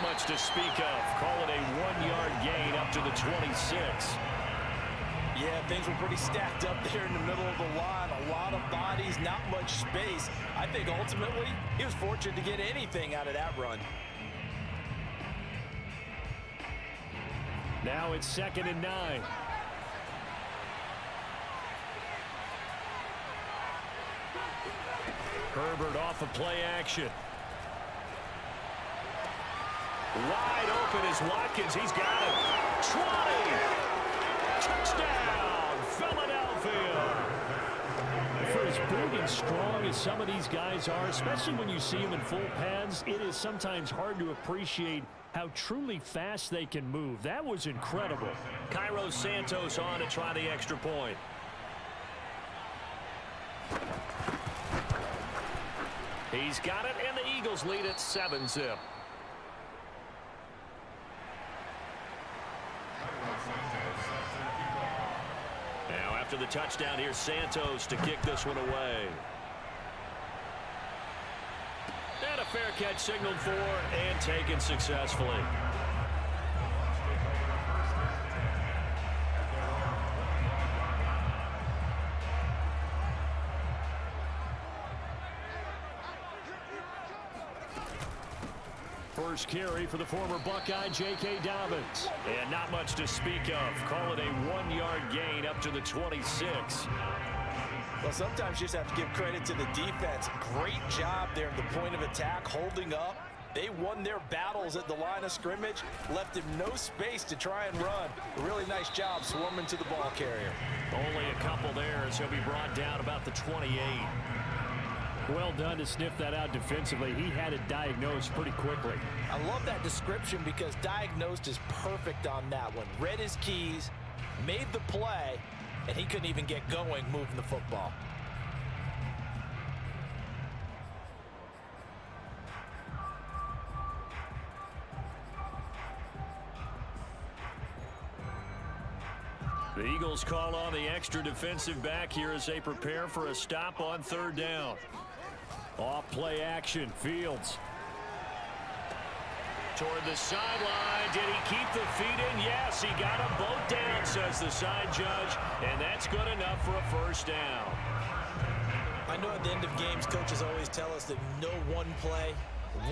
much to speak of. Call it a 1-yard gain up to the 26. Yeah, things were pretty stacked up there in the middle of the line. A lot of bodies, not much space. I think ultimately he was fortunate to get anything out of that run. Now it's 2nd and 9. Herbert off of play action. Wide open is Watkins. He's got it. 20. Touchdown, Philadelphia. For as big and strong as some of these guys are, especially when you see them in full pads, it is sometimes hard to appreciate how truly fast they can move. That was incredible. Cairo Santos on to try the extra point. He's got it, and the Eagles lead at 7-zip. Now after the touchdown, here's Santos to kick this one away. And a fair catch signaled for and taken successfully. First carry for the former Buckeye, J.K. Dobbins. And not much to speak of. Call it a 1-yard gain up to the 26. Well, sometimes you just have to give credit to the defense. Great job there at the point of attack, holding up. They won their battles at the line of scrimmage, left him no space to try and run. A really nice job swarming to the ball carrier. Only a couple there as he'll be brought down about the 28. Well done to sniff that out defensively. He had it diagnosed pretty quickly. I love that description because diagnosed is perfect on that one. Read his keys, made the play, and he couldn't even get going moving the football. The Eagles call on the extra defensive back here as they prepare for a stop on 3rd down. Off play action, Fields. Toward the sideline. Did he keep the feet in? Yes, he got them both down, says the side judge, and that's good enough for a 1st down. I know at the end of games, coaches always tell us that no one play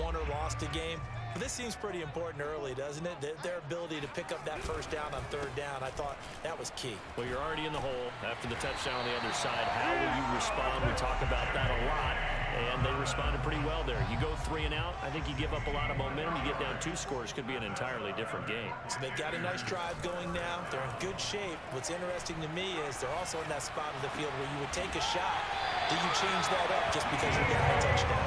won or lost a game. But this seems pretty important early, doesn't it? Their ability to pick up that 1st down on 3rd down, I thought that was key. Well, you're already in the hole after the touchdown on the other side. How will you respond? We talk about that a lot, and they responded pretty well there. You go 3 and out, I think you give up a lot of momentum. You get down 2 scores, could be an entirely different game. So they've got a nice drive going now. They're in good shape. What's interesting to me is they're also in that spot of the field where you would take a shot. Do you change that up just because you're getting a touchdown?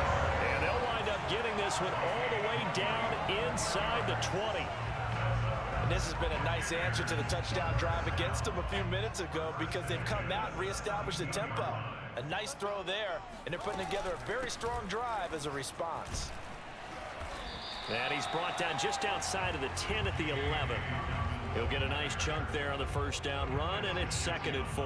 And they'll wind up getting this one all the way down inside the 20. And this has been a nice answer to the touchdown drive against them a few minutes ago because they've come out and reestablished the tempo. A nice throw there, and they're putting together a very strong drive as a response. And he's brought down just outside of the 10 at the 11. He'll get a nice chunk there on the 1st down run, and it's 2nd and 4.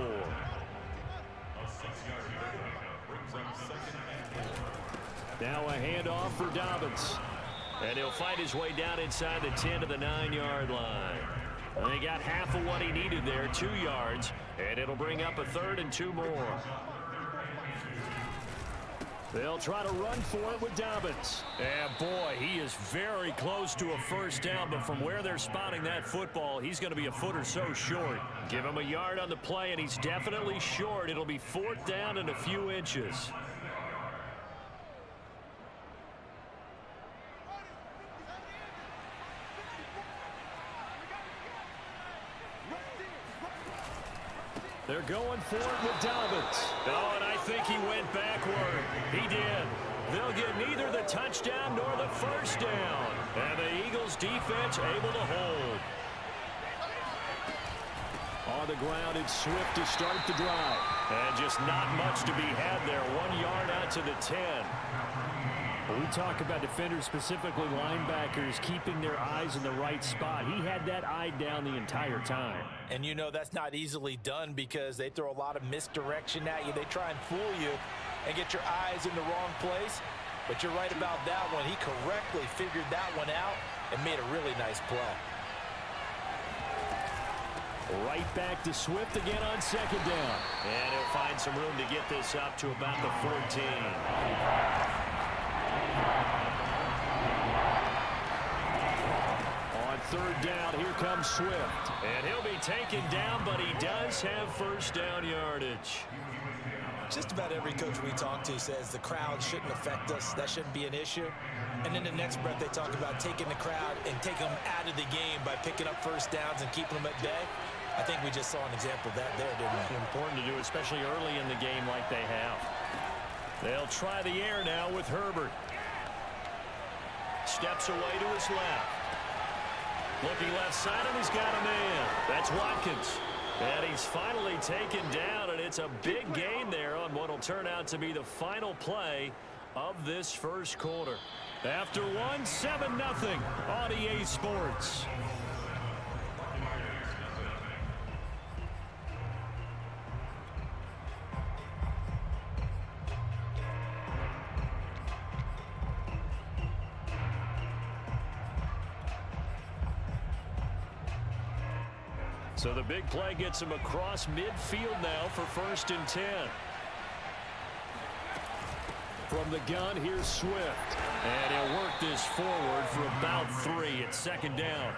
Now a handoff for Dobbins. And he'll fight his way down inside the 10 to the 9-yard line. And he got half of what he needed there, 2 yards. And it'll bring up a 3rd and 2 more. They'll try to run for it with Dobbins. And boy, he is very close to a 1st down, but from where they're spotting that football, he's going to be a foot or so short. Give him a yard on the play, and he's definitely short. It'll be 4th down and a few inches. They're going for it with Dobbins. Oh, and I think he went backward. He did. They'll get neither the touchdown nor the 1st down. And the Eagles defense able to hold. On the ground, it's Swift to start the drive. And just not much to be had there. 1 yard out to the 10. We talk about defenders, specifically linebackers, keeping their eyes in the right spot. He had that eye down the entire time. And you know that's not easily done because they throw a lot of misdirection at you. They try and fool you and get your eyes in the wrong place. But you're right about that one. He correctly figured that one out and made a really nice play. Right back to Swift again on second down. And he'll find some room to get this up to about the 14. On third down, here comes Swift. And he'll be taken down, but he does have first down yardage. Just about every coach we talk to says the crowd shouldn't affect us. That shouldn't be an issue. And in the next breath, they talk about taking the crowd and taking them out of the game by picking up first downs and keeping them at bay. I think we just saw an example of that there, didn't we? Important to do, especially early in the game like they have. They'll try the air now with Herbert. Steps away to his left. Looking left side, and he's got a man. That's Watkins. And he's finally taken down, and it's a big gain there on what will turn out to be the final play of this first quarter. After one, 7-0 on EA Sports. So the big play gets him across midfield now for 1st and 10. From the gun, here's Swift. And he'll work this forward for about 3 at second down.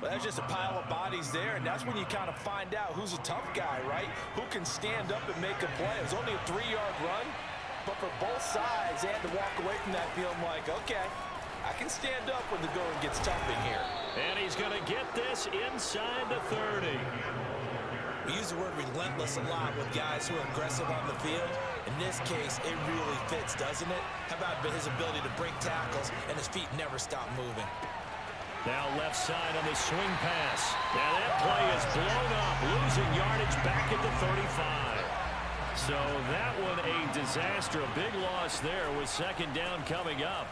Well, that's just a pile of bodies there, and that's when you kind of find out who's a tough guy, right? Who can stand up and make a play. It was only a 3-yard run, but for both sides, they had to walk away from that feeling like, okay, I can stand up when the going gets tough in here. And he's going to get this inside the 30. We use the word relentless a lot with guys who are aggressive on the field. In this case, it really fits, doesn't it? How about his ability to break tackles and his feet never stop moving? Now left side on the swing pass. Now that play is blown up, losing yardage back at the 35. So that one a disaster, a big loss there with second down coming up.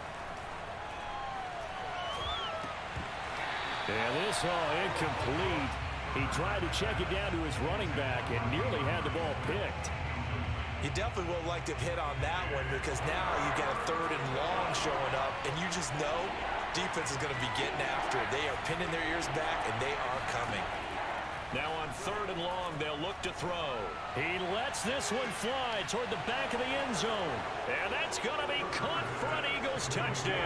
And this all incomplete. He tried to check it down to his running back and nearly had the ball picked. You definitely would have liked to have hit on that one because now you got a 3rd and long showing up, and you just know defense is going to be getting after it. They are pinning their ears back, and they are coming. Now on 3rd and long, they'll look to throw. He lets this one fly toward the back of the end zone. And that's going to be caught for an Eagles touchdown.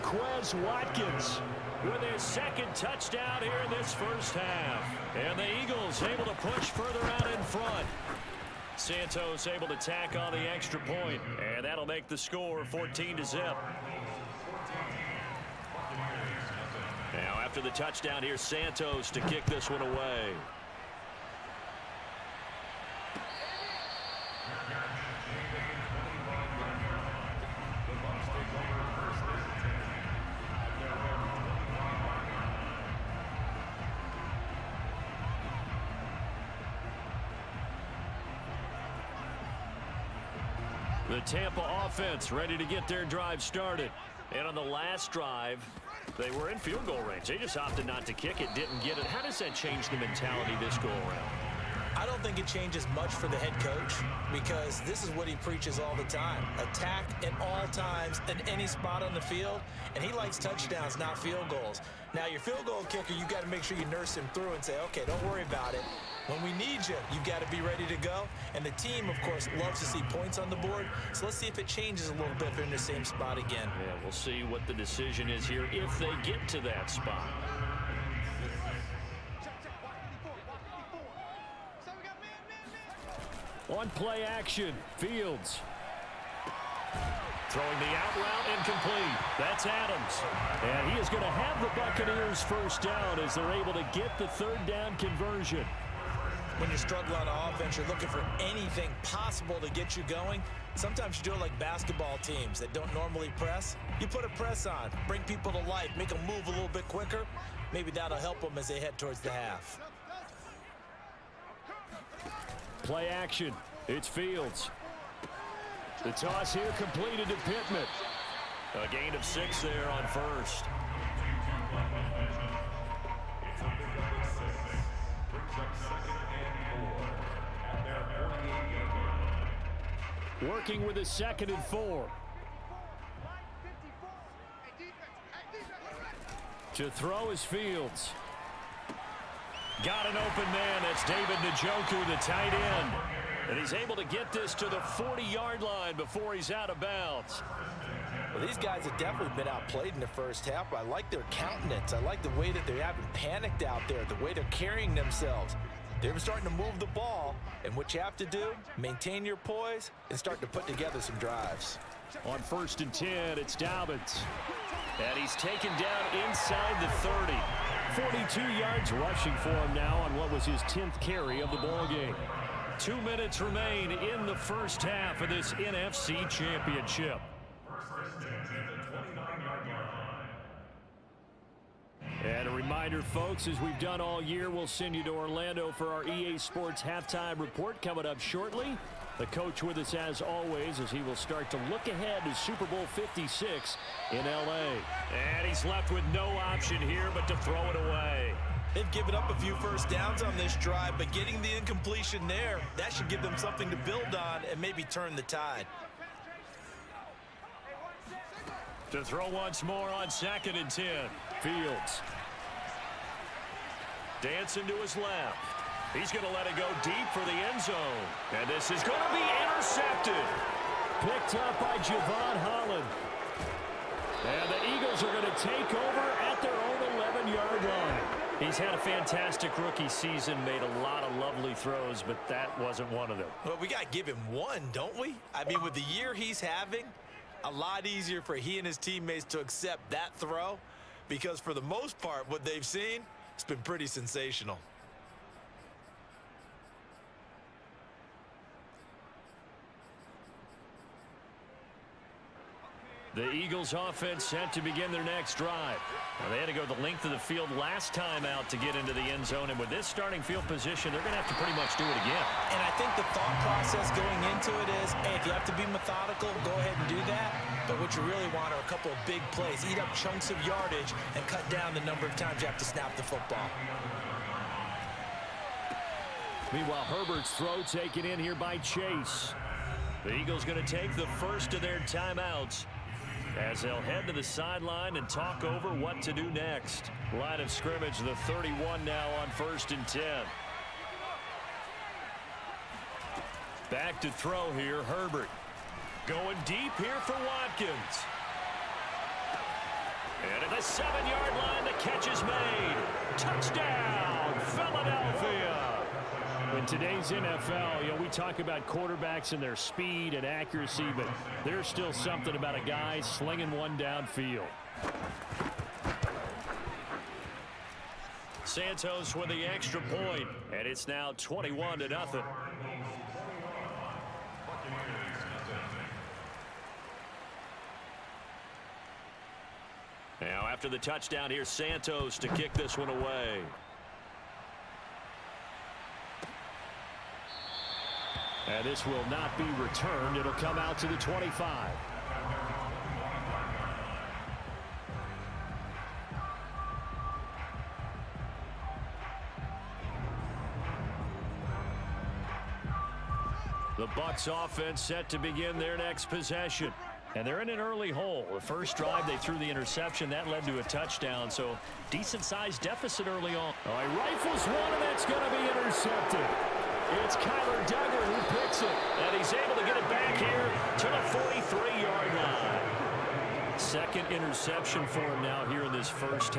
Quez Watkins with his 2nd touchdown here in this first half. And the Eagles able to push further out in front. Santos able to tack on the extra point. And that'll make the score 14-0. Now after the touchdown, here's Santos to kick this one away. The Tampa offense ready to get their drive started. And on the last drive, they were in field goal range. They just opted not to kick it, didn't get it. How does that change the mentality this go around? I don't think it changes much for the head coach because this is what he preaches all the time. Attack at all times in any spot on the field, and he likes touchdowns, not field goals. Now, your field goal kicker, you got to make sure you nurse him through and say, okay, don't worry about it. When we need you, you've got to be ready to go. And the team, of course, loves to see points on the board. So let's see if it changes a little bit if they're in the same spot again. Yeah, we'll see what the decision is here if they get to that spot. On play action, Fields. Throwing the out route incomplete. That's Adams. And he is going to have the Buccaneers first down as they're able to get the 3rd down conversion. When you're struggling on offense, you're looking for anything possible to get you going. Sometimes you do it like basketball teams that don't normally press. You put a press on, bring people to life, make them move a little bit quicker. Maybe that'll help them as they head towards the half. Play action. It's Fields. The toss here completed to Pittman. A gain of 6 there on first. Working with a 2nd and 4. To throw is Fields. Got an open man. That's David Njoku, the tight end. And he's able to get this to the 40-yard line before he's out of bounds. Well, these guys have definitely been outplayed in the first half, but I like their countenance. I like the way that they haven't panicked out there, the way they're carrying themselves. They're starting to move the ball, and what you have to do, maintain your poise and start to put together some drives. On 1st and 10, it's Dobbins. And he's taken down inside the 30. 42 yards rushing for him now on what was his 10th carry of the ballgame. 2 minutes remain in the first half of this NFC Championship. And a reminder, folks, as we've done all year, we'll send you to Orlando for our EA Sports Halftime Report coming up shortly. The coach with us as always as he will start to look ahead to Super Bowl 56 in L.A. And he's left with no option here but to throw it away. They've given up a few first downs on this drive, but getting the incompletion there, that should give them something to build on and maybe turn the tide. To throw once more on 2nd and 10. Fields. Dancing to his left. He's going to let it go deep for the end zone. And this is going to be intercepted. Picked up by Javon Holland. And the Eagles are going to take over at their own 11-yard line. He's had a fantastic rookie season, made a lot of lovely throws, but that wasn't one of them. Well, we got to give him one, don't we? I mean, with the year he's having, a lot easier for he and his teammates to accept that throw because for the most part, what they've seen, it's been pretty sensational. The Eagles offense set to begin their next drive. Now, they had to go the length of the field last time out to get into the end zone, and with this starting field position, they're going to have to pretty much do it again. And I think the thought process going into it is, hey, if you have to be methodical, go ahead and do that. But what you really want are a couple of big plays. Eat up chunks of yardage and cut down the number of times you have to snap the football. Meanwhile, Herbert's throw taken in here by Chase. The Eagles going to take the first of their timeouts as they'll head to the sideline and talk over what to do next. Line of scrimmage, the 31 now on 1st and 10. Back to throw here, Herbert. Going deep here for Watkins. And at the 7-yard line, the catch is made. Touchdown, Philadelphia. In today's NFL, we talk about quarterbacks and their speed and accuracy, but there's still something about a guy slinging one downfield. Santos with the extra point, and it's now 21-0. Now after the touchdown, here's Santos to kick this one away. And this will not be returned. It'll come out to the 25. The Bucs offense set to begin their next possession. And they're in an early hole. The first drive, they threw the interception. That led to a touchdown. So decent-sized deficit early on. Oh, he rifles one, and that's going to be intercepted. It's Kyler Duggar who picks it. And he's able to get it back here to the 43-yard line. Second interception for him now here in this first half.